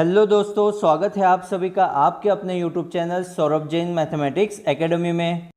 Hello दोस्तों, स्वागत है आप सभी का आपके अपने YouTube channel Saurabh Jain mathematics academy में।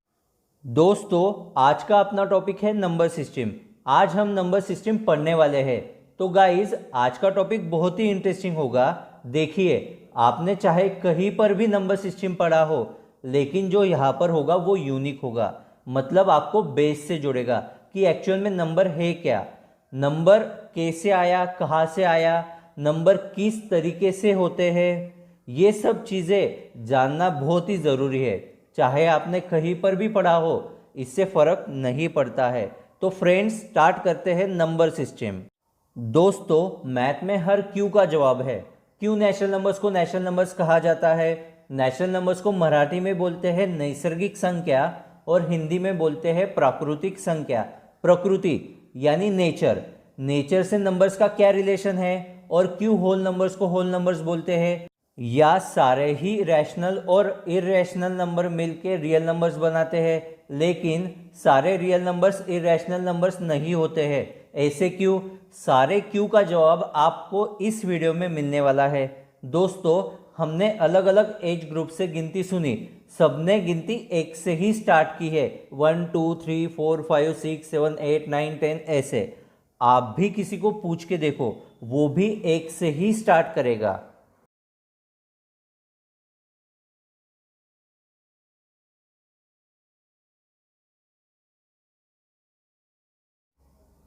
दोस्तों, आज का अपना टॉपिक है नंबर सिस्टम। आज हम नंबर सिस्टम पढ़ने वाले हैं। तो गाइज, आज का टॉपिक बहुत ही इंटरेस्टिंग होगा। देखिए, आपने चाहे कहीं पर भी नंबर सिस्टम पढ़ा हो, लेकिन जो यहाँ पर होगा वो यूनिक होगा। मतलब आपको बेस से जुड़ेगा कि एक्चुअल में नंबर है क्या, नंबर कैसे आया, कहाँ से आया, नंबर किस तरीके से होते हैं, ये सब चीज़ें जानना बहुत ही ज़रूरी है। चाहे आपने कहीं पर भी पढ़ा हो, इससे फ़र्क नहीं पड़ता है। तो फ्रेंड्स, स्टार्ट करते हैं नंबर सिस्टम। दोस्तों, मैथ में हर क्यू का जवाब है। क्यों नेचुरल नंबर्स को नेचुरल नंबर्स कहा जाता है? नेचुरल नंबर्स को मराठी में बोलते हैं नैसर्गिक संख्या और हिंदी में बोलते हैं प्राकृतिक संख्या। प्रकृति यानी नेचर, नेचर से नंबर्स का क्या रिलेशन है? और क्यों होल नंबर्स को होल नंबर्स बोलते हैं? या सारे ही रैशनल और इरेशनल नंबर मिलके रियल नंबर्स बनाते हैं, लेकिन सारे रियल नंबर्स इरेशनल नंबर्स नहीं होते हैं। ऐसे क्यों? सारे क्यों का जवाब आपको इस वीडियो में मिलने वाला है। दोस्तों, हमने अलग अलग एज ग्रुप से गिनती सुनी, सबने गिनती एक से ही स्टार्ट की है। 1 2 3 4 5 6 7 8 9 10 ऐसे। आप भी किसी को पूछ के देखो, वो भी एक से ही स्टार्ट करेगा।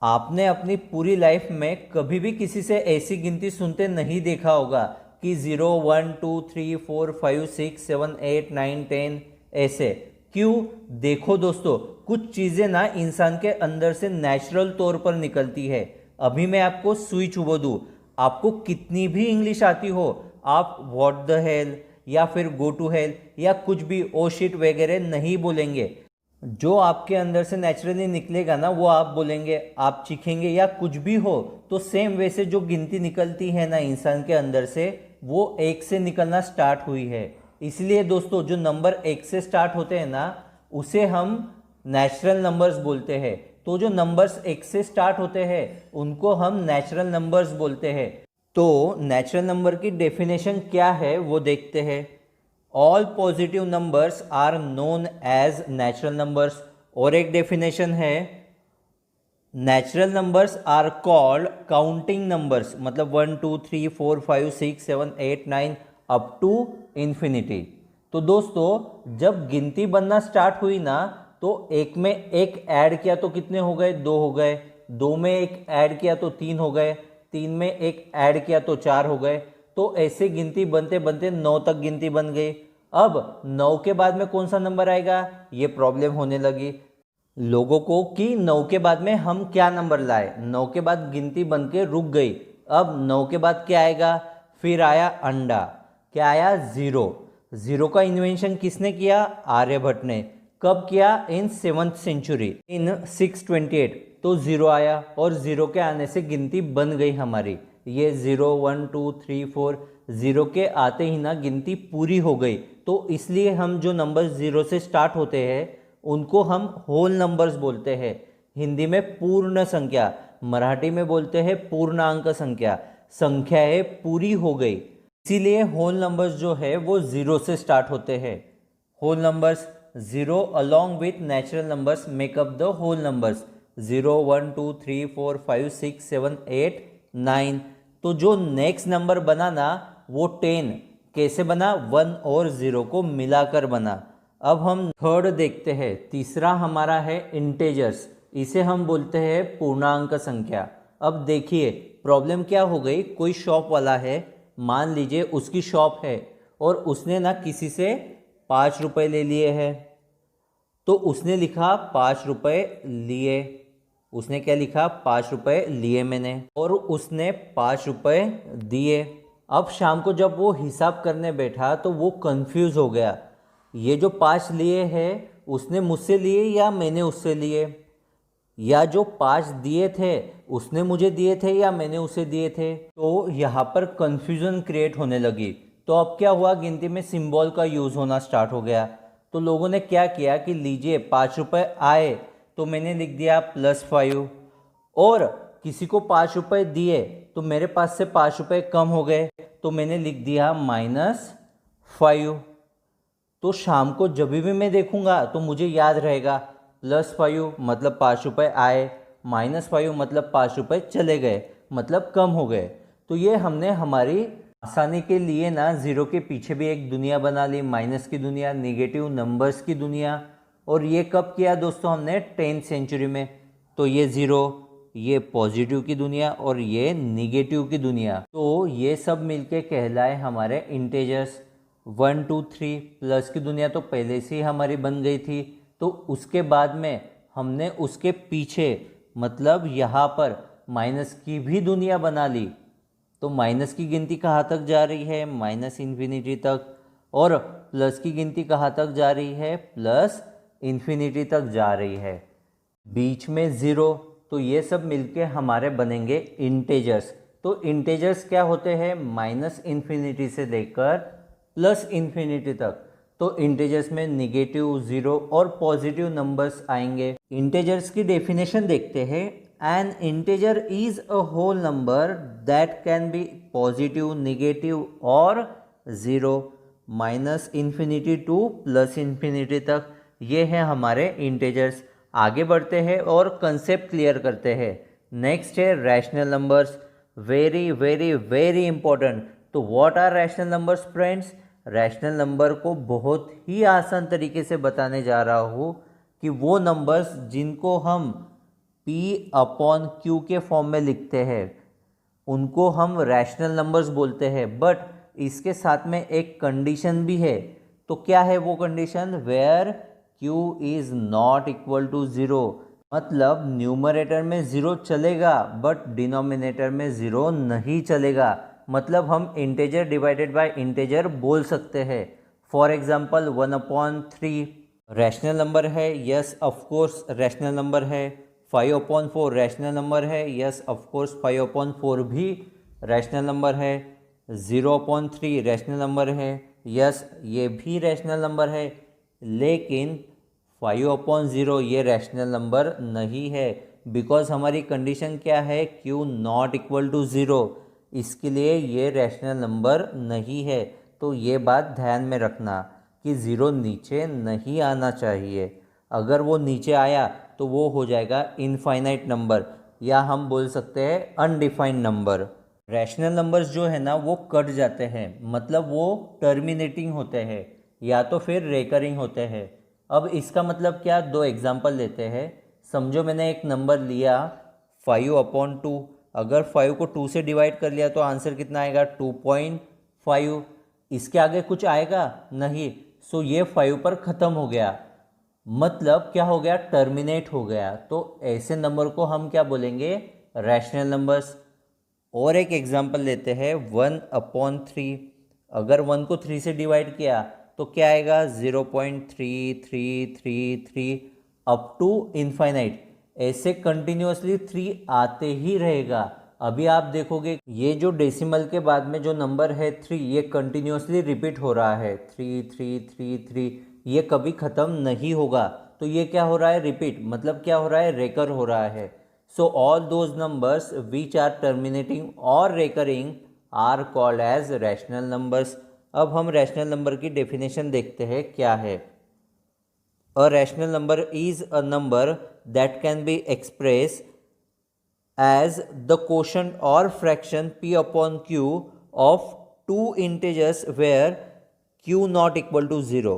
आपने अपनी पूरी लाइफ में कभी भी किसी से ऐसी गिनती सुनते नहीं देखा होगा कि 0 1 2 3 4 5 6 7 8 9 10 ऐसे। क्यों? देखो दोस्तों, कुछ चीज़ें ना इंसान के अंदर से नेचुरल तौर पर निकलती है। अभी मैं आपको सुई चुबो दूँ, आपको कितनी भी इंग्लिश आती हो, आप व्हाट द हेल या फिर गो टू हेल या कुछ भी ओ शिट वगैरह नहीं बोलेंगे। जो आपके अंदर से नेचुरली निकलेगा ना, वो आप बोलेंगे, आप चीखेंगे या कुछ भी हो। तो सेम वैसे जो गिनती निकलती है ना इंसान के अंदर से, वो एक से निकलना स्टार्ट हुई है। इसलिए दोस्तों, जो नंबर एक से स्टार्ट होते हैं ना, उसे हम नेचुरल नंबर्स बोलते हैं। तो जो नंबर्स एक से स्टार्ट होते हैं, उनको हम नेचुरल नंबर्स बोलते हैं। तो नेचुरल नंबर की डेफिनेशन क्या है वो देखते हैं। All positive numbers are known as natural numbers. और एक डेफिनेशन है, natural numbers are called counting numbers. मतलब 1 2 3 4 5 6 7 8 9 अप टू इन्फिनिटी। तो दोस्तों, जब गिनती बनना स्टार्ट हुई ना, तो एक में एक ऐड किया तो कितने हो गए? 2 हो गए। 2 में एक ऐड किया तो 3 हो गए। 3 में एक ऐड किया तो 4 हो गए। तो ऐसे गिनती बनते बनते 9 तक गिनती बन गई। अब 9 के बाद में कौन सा नंबर आएगा, ये प्रॉब्लम होने लगी लोगों को कि 9 के बाद में हम क्या नंबर लाए। 9 के बाद गिनती बन के रुक गई। अब 9 के बाद क्या आएगा? फिर आया अंडा। क्या आया? जीरो। जीरो का इन्वेंशन किसने किया? आर्यभट्ट ने। कब किया? इन 7th सेंचुरी, इन 628। तो जीरो आया और जीरो के आने से गिनती बन गई हमारी। ये 0 1 2 3 4, जीरो के आते ही ना गिनती पूरी हो गई। तो इसलिए हम जो नंबर जीरो से स्टार्ट होते हैं, उनको हम होल नंबर्स बोलते हैं। हिंदी में पूर्ण संख्या, मराठी में बोलते हैं पूर्णांक संख्या। संख्या है पूरी हो गई, इसीलिए होल नंबर्स जो है वो जीरो से स्टार्ट होते हैं। Whole numbers zero along with natural numbers make up the whole numbers. 0 1 2 3 4 5 6 7 8 9। तो जो नेक्स्ट नंबर बना ना, वो 10 कैसे बना? 1 और 0 को मिलाकर बना। अब हम थर्ड देखते हैं। तीसरा हमारा है इंटेजर्स, इसे हम बोलते हैं पूर्णांक संख्या। अब देखिए, प्रॉब्लम क्या हो गई। कोई शॉप वाला है, मान लीजिए उसकी शॉप है, और उसने ना किसी से 5 रुपये ले लिए हैं। तो उसने लिखा 5 रुपये लिए। उसने क्या लिखा? 5 रुपये लिए मैंने, और उसने 5 रुपये दिए। अब शाम को जब वो हिसाब करने बैठा तो वो कंफ्यूज हो गया, ये जो 5 लिए हैं उसने मुझसे लिए या मैंने उससे लिए, या जो 5 दिए थे उसने मुझे दिए थे या मैंने उसे दिए थे। तो यहाँ पर कंफ्यूजन क्रिएट होने लगी। तो अब क्या हुआ, गिनती में सिंबल का यूज़ होना स्टार्ट हो गया। तो लोगों ने क्या किया कि लीजिए 5 रुपये आए, तो मैंने लिख दिया +5। और किसी को 5 रुपए दिए तो मेरे पास से 5 रुपए कम हो गए, तो मैंने लिख दिया -5। तो शाम को जब भी मैं देखूंगा तो मुझे याद रहेगा +5 मतलब 5 रुपए आए, -5 मतलब 5 रुपए चले गए, मतलब कम हो गए। तो ये हमने हमारी आसानी के लिए ना ज़ीरो के पीछे भी एक दुनिया बना ली, माइनस की दुनिया, नेगेटिव नंबर्स की दुनिया। और ये कब किया दोस्तों? हमने 10th सेंचुरी में। तो ये ज़ीरो, ये पॉजिटिव की दुनिया और ये निगेटिव की दुनिया, तो ये सब मिलके कहलाए हमारे इंटेजर्स। 1 2 3 प्लस की दुनिया तो पहले से ही हमारी बन गई थी, तो उसके बाद में हमने उसके पीछे मतलब यहाँ पर माइनस की भी दुनिया बना ली। तो माइनस की गिनती कहाँ तक जा रही है? -इन्फिनिटी तक। और प्लस की गिनती कहाँ तक जा रही है? +इन्फिनिटी तक जा रही है। बीच में ज़ीरो, तो ये सब मिलके हमारे बनेंगे इंटेजर्स। तो इंटेजर्स क्या होते हैं? -इन्फिनिटी से लेकर +इन्फिनिटी तक। तो इंटेजर्स में निगेटिव, ज़ीरो और पॉजिटिव नंबर्स आएंगे। इंटेजर्स की डेफिनेशन देखते हैं। An integer is a whole number that can be positive, negative और ज़ीरो, -इन्फिनिटी टू +इन्फिनिटी तक। ये हैं हमारे इंटेजर्स। आगे बढ़ते हैं और कंसेप्ट क्लियर करते हैं। नेक्स्ट है rational numbers. Very very very important. तो what are rational numbers friends? Rational number को बहुत ही आसान तरीके से बताने जा रहा हूँ कि वो नंबर्स जिनको हम P/Q के फॉर्म में लिखते हैं उनको हम रैशनल नंबर्स बोलते हैं। बट इसके साथ में एक कंडीशन भी है। तो क्या है वो condition? Where Q is not equal to zero. मतलब न्यूमरेटर में ज़ीरो चलेगा बट डिनोमिनेटर में ज़ीरो नहीं चलेगा। मतलब हम इंटेजर डिवाइडेड बाय इंटेजर बोल सकते हैं। फॉर एग्जांपल 1/3 रैशनल नंबर है, यस ऑफकोर्स रैशनल नंबर है। 5/4 रैशनल नंबर है, यस ऑफकोर्स 5/4 भी रैशनल नंबर है। 0/3 रैशनल नंबर है, यस ये भी रैशनल नंबर है। लेकिन 5/0 ये रैशनल नंबर नहीं है, बिकॉज हमारी कंडीशन क्या है? Q not equal to zero. इसके लिए ये रैशनल नंबर नहीं है। तो ये बात ध्यान में रखना कि ज़ीरो नीचे नहीं आना चाहिए। अगर वो नीचे आया तो वो हो जाएगा इनफाइनाइट नंबर, या हम बोल सकते हैं अनडिफाइंड नंबर। रैशनल नंबर्स जो है ना वो कट जाते हैं, मतलब वो टर्मिनेटिंग होते हैं या तो फिर रेकरिंग होते हैं। अब इसका मतलब क्या? दो एग्जांपल लेते हैं। समझो मैंने एक नंबर लिया 5/2। अगर 5 को 2 से डिवाइड कर लिया तो आंसर कितना आएगा? 2.5। इसके आगे कुछ आएगा नहीं। सो ये 5 पर ख़त्म हो गया, मतलब क्या हो गया? टर्मिनेट हो गया। तो ऐसे नंबर को हम क्या बोलेंगे? Rational numbers. और एक एग्जांपल लेते हैं 1/3। अगर 1 को 3 से डिवाइड किया तो क्या आएगा? 0.3333 अप टू इनफाइनाइट। ऐसे कंटिन्यूसली 3 आते ही रहेगा। अभी आप देखोगे ये जो डेसिमल के बाद में जो नंबर है 3, ये कंटिन्यूसली रिपीट हो रहा है। 3 3 3 3, ये कभी ख़त्म नहीं होगा। तो ये क्या हो रहा है? रिपीट। मतलब क्या हो रहा है? रेकर हो रहा है। So all those numbers which are terminating or recurring are called as rational numbers. अब हम रैशनल नंबर की डेफिनेशन देखते हैं क्या है। A rational number is a number that can be expressed as the quotient or fraction P/Q of two integers where Q not equal to 0,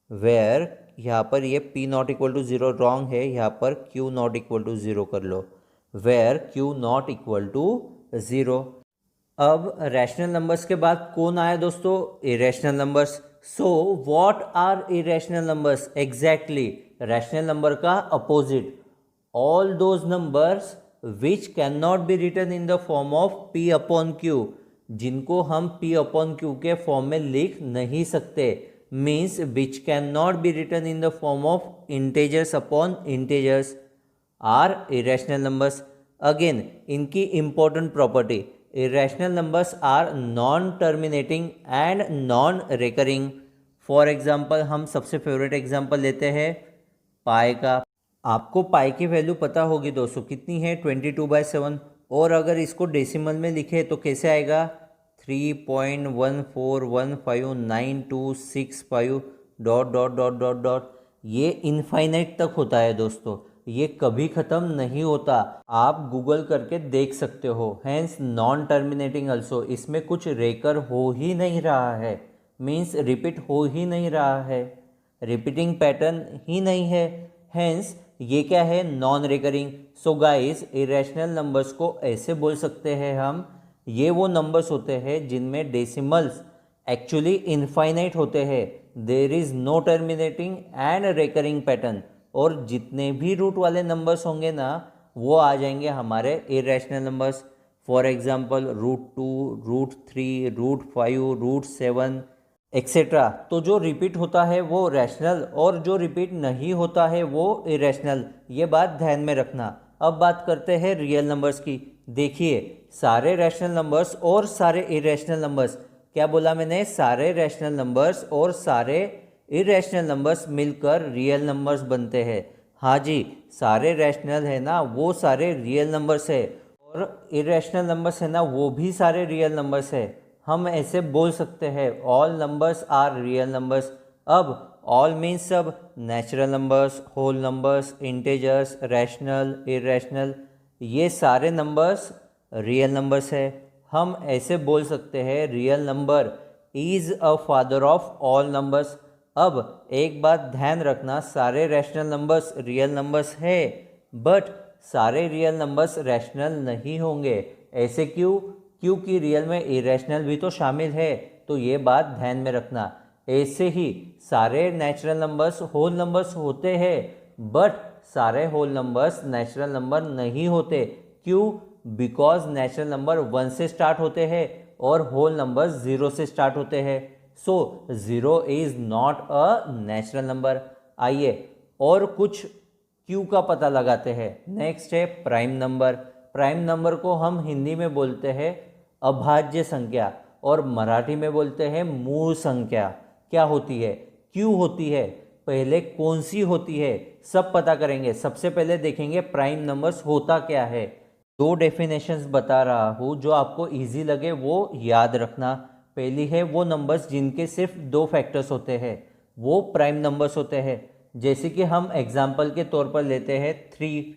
where यहाँ पर ये P not equal to zero wrong है, यहाँ पर Q not equal to zero कर लो। Where Q not equal to zero. अब rational numbers के बाद कौन आया दोस्तों? Irrational numbers. So what are irrational numbers? Exactly rational number का opposite. All those numbers which can not be written in the form of P/Q, जिनको हम P/Q के फॉर्म में लिख नहीं सकते, means which cannot be written in the form of integers upon integers are irrational numbers. Again, इनकी important property, irrational numbers are non-terminating and non-recurring. For example, हम सबसे फेवरेट एग्जाम्पल लेते हैं पाई का। आपको पाई की वैल्यू पता होगी दोस्तों, कितनी है 22/7। और अगर इसको डेसिमल में लिखे तो कैसे आएगा, 3.1415925 dot dot dot dot dot. ये इनफाइनाइट तक होता है दोस्तों, ये कभी ख़त्म नहीं होता। आप गूगल करके देख सकते हो। हैंस नॉन टर्मिनेटिंग अल्सो, इसमें कुछ रेकर हो ही नहीं रहा है, मीन्स रिपीट हो ही नहीं रहा है, रिपीटिंग पैटर्न ही नहीं है। हैंस ये क्या है, non recurring. So guys, irrational numbers को ऐसे बोल सकते हैं हम, ये वो नंबर्स होते हैं जिनमें डेसिमल्स एक्चुअली इनफाइनाइट होते हैं, there is no terminating and recurring pattern. और जितने भी रूट वाले नंबर्स होंगे ना, वो आ जाएंगे हमारे irrational numbers. For example √2, √3, √5, √7 etcetera. तो जो रिपीट होता है वो रैशनल, और जो रिपीट नहीं होता है वो इरेशनल। ये बात ध्यान में रखना। अब बात करते हैं रियल नंबर्स की। देखिए, सारे रैशनल नंबर्स और सारे इरेशनल नंबर्स, क्या बोला मैंने, सारे रैशनल नंबर्स और सारे इरेशनल नंबर्स मिलकर रियल नंबर्स बनते हैं। हाँ जी, सारे रैशनल है ना वो सारे रियल नंबर्स है, और इरेशनल नंबर्स है ना वो भी सारे रियल नंबर्स है। हम ऐसे बोल सकते हैं, all numbers are real numbers. अब ऑल मीन्स सब, natural numbers, whole numbers, integers, rational, irrational, ये सारे नंबर्स रियल नंबर्स है। हम ऐसे बोल सकते हैं, real number is a father of all numbers. अब एक बात ध्यान रखना, सारे रैशनल नंबर्स रियल नंबर्स है, बट सारे रियल नंबर्स रैशनल नहीं होंगे। ऐसे क्यों? क्योंकि रियल में इरेशनल भी तो शामिल है, तो ये बात ध्यान में रखना। ऐसे ही सारे नेचुरल नंबर्स होल नंबर्स होते हैं, बट सारे होल नंबर्स नेचुरल नंबर नहीं होते। क्यों? बिकॉज नेचुरल नंबर 1 से स्टार्ट होते हैं और होल नंबर 0 से स्टार्ट होते हैं। सो 0 is not a natural number. आइए और कुछ क्यू का पता लगाते हैं। नेक्स्ट है प्राइम नंबर। प्राइम नंबर को हम हिंदी में बोलते हैं अभाज्य संख्या, और मराठी में बोलते हैं मूल संख्या। क्या होती है? क्यों होती है? पहले कौन सी होती है, सब पता करेंगे। सबसे पहले देखेंगे प्राइम नंबर्स होता क्या है। दो डेफिनेशंस बता रहा हूँ, जो आपको इजी लगे वो याद रखना। पहली है, वो नंबर्स जिनके सिर्फ 2 फैक्टर्स होते हैं वो प्राइम नंबर्स होते हैं। जैसे कि हम एग्जाम्पल के तौर पर लेते हैं 3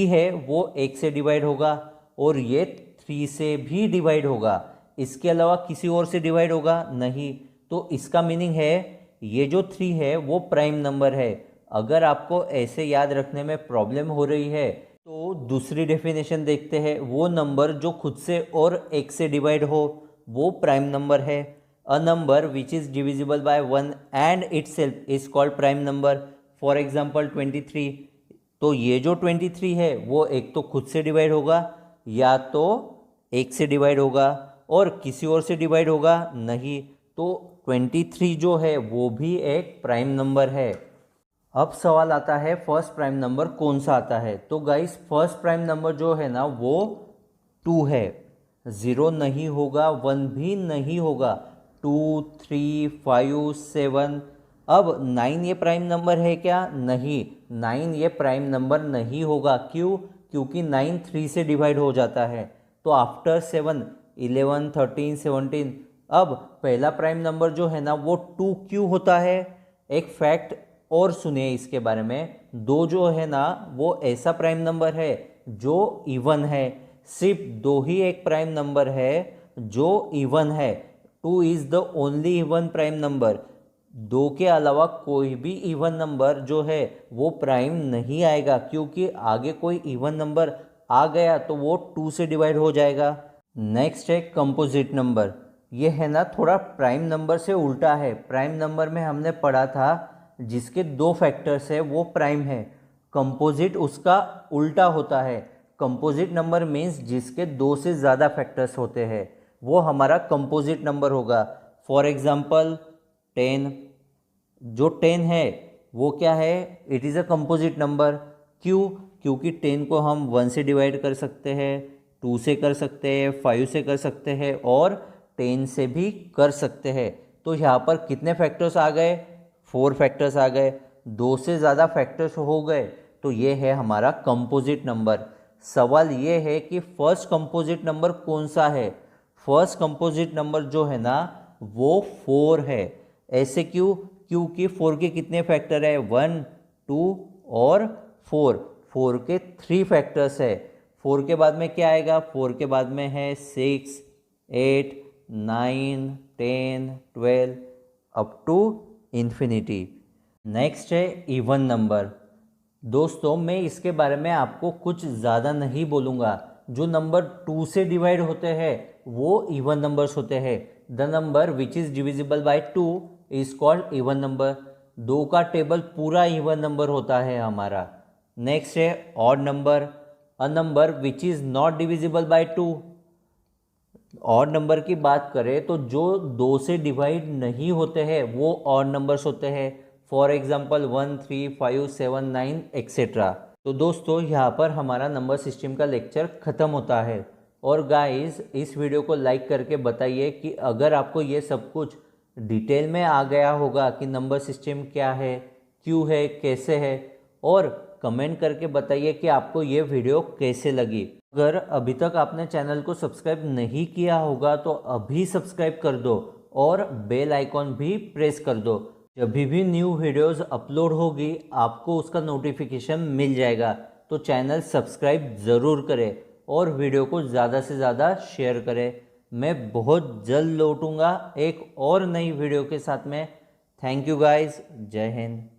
है, वो 1 से डिवाइड होगा, और ये 3 से भी डिवाइड होगा। इसके अलावा किसी और से डिवाइड होगा नहीं। तो इसका मीनिंग है, ये जो 3 है वो प्राइम नंबर है। अगर आपको ऐसे याद रखने में प्रॉब्लम हो रही है तो दूसरी डेफिनेशन देखते हैं। वो नंबर जो खुद से और 1 से डिवाइड हो वो प्राइम नंबर है। A number which is divisible by 1 and itself is called prime number. For example 23। तो ये जो 23 है वो एक तो खुद से डिवाइड होगा, या तो 1 से डिवाइड होगा, और किसी और से डिवाइड होगा नहीं। तो 23 जो है वो भी एक प्राइम नंबर है। अब सवाल आता है, फर्स्ट प्राइम नंबर कौन सा आता है। तो गाइस, फर्स्ट प्राइम नंबर जो है ना वो 2 है। 0 नहीं होगा, 1 भी नहीं होगा। 2, 3, 5, 7। अब 9 ये प्राइम नंबर है क्या? नहीं, 9 ये प्राइम नंबर नहीं होगा। क्यों? क्योंकि 9 3 से डिवाइड हो जाता है। तो आफ्टर 7, 11, 13, 17। अब पहला प्राइम नंबर जो है ना वो 2 क्यों होता है? एक फैक्ट और सुनिए इसके बारे में। 2 जो है ना वो ऐसा प्राइम नंबर है जो इवन है। सिर्फ 2 ही एक प्राइम नंबर है जो इवन है। 2 is the only even prime number. 2 के अलावा कोई भी इवन नंबर जो है वो प्राइम नहीं आएगा, क्योंकि आगे कोई इवन नंबर आ गया तो वो 2 से डिवाइड हो जाएगा। नेक्स्ट है कंपोजिट नंबर। ये है ना थोड़ा प्राइम नंबर से उल्टा है। प्राइम नंबर में हमने पढ़ा था जिसके 2 फैक्टर्स है वो प्राइम है। कंपोजिट उसका उल्टा होता है। कंपोजिट नंबर मीन्स जिसके 2 से ज़्यादा फैक्टर्स होते हैं वो हमारा कंपोजिट नंबर होगा। For example 10। जो 10 है वो क्या है? It is a composite number. क्यों? क्योंकि 10 को हम 1 से डिवाइड कर सकते हैं, 2 से कर सकते हैं, 5 से कर सकते हैं, और 10 से भी कर सकते हैं। तो यहाँ पर कितने फैक्टर्स आ गए? 4 फैक्टर्स आ गए। 2 से ज़्यादा फैक्टर्स हो गए तो ये है हमारा कंपोजिट नंबर। सवाल ये है कि फर्स्ट कंपोजिट नंबर कौन सा है। फर्स्ट कंपोजिट नंबर जो है ना वो 4 है। ऐसे क्यों? क्योंकि 4 के कितने फैक्टर है? 1, 2 और 4। 4 के 3 फैक्टर्स है। 4 के बाद में क्या आएगा? 4 के बाद में है 6, 8, 9, 10, 12 अप टू इन्फिनिटी। नेक्स्ट है इवन नंबर। दोस्तों मैं इसके बारे में आपको कुछ ज़्यादा नहीं बोलूँगा। जो नंबर 2 से डिवाइड होते हैं वो इवन नंबर्स होते हैं। The number which is divisible by 2 is called even number. 2 का टेबल पूरा इवन नंबर होता है हमारा। नेक्स्ट है odd number. A number which is not divisible by 2। Odd number की बात करें तो जो 2 से डिवाइड नहीं होते हैं वो ऑड नंबर्स होते हैं। For example 1, 3, 5, 7, 9 etcetera. तो दोस्तों यहाँ पर हमारा नंबर सिस्टम का लेक्चर ख़त्म होता है। और गाइस इस वीडियो को लाइक करके बताइए कि अगर आपको ये सब कुछ डिटेल में आ गया होगा कि नंबर सिस्टम क्या है, क्यों है, कैसे है, और कमेंट करके बताइए कि आपको ये वीडियो कैसे लगी। अगर अभी तक आपने चैनल को सब्सक्राइब नहीं किया होगा तो अभी सब्सक्राइब कर दो और बेल आइकॉन भी प्रेस कर दो। जब भी न्यू वीडियोस अपलोड होगी आपको उसका नोटिफिकेशन मिल जाएगा। तो चैनल सब्सक्राइब ज़रूर करें और वीडियो को ज़्यादा से ज़्यादा शेयर करें। मैं बहुत जल्द लौटूंगा एक और नई वीडियो के साथ में। Thank you guys. जय हिंद।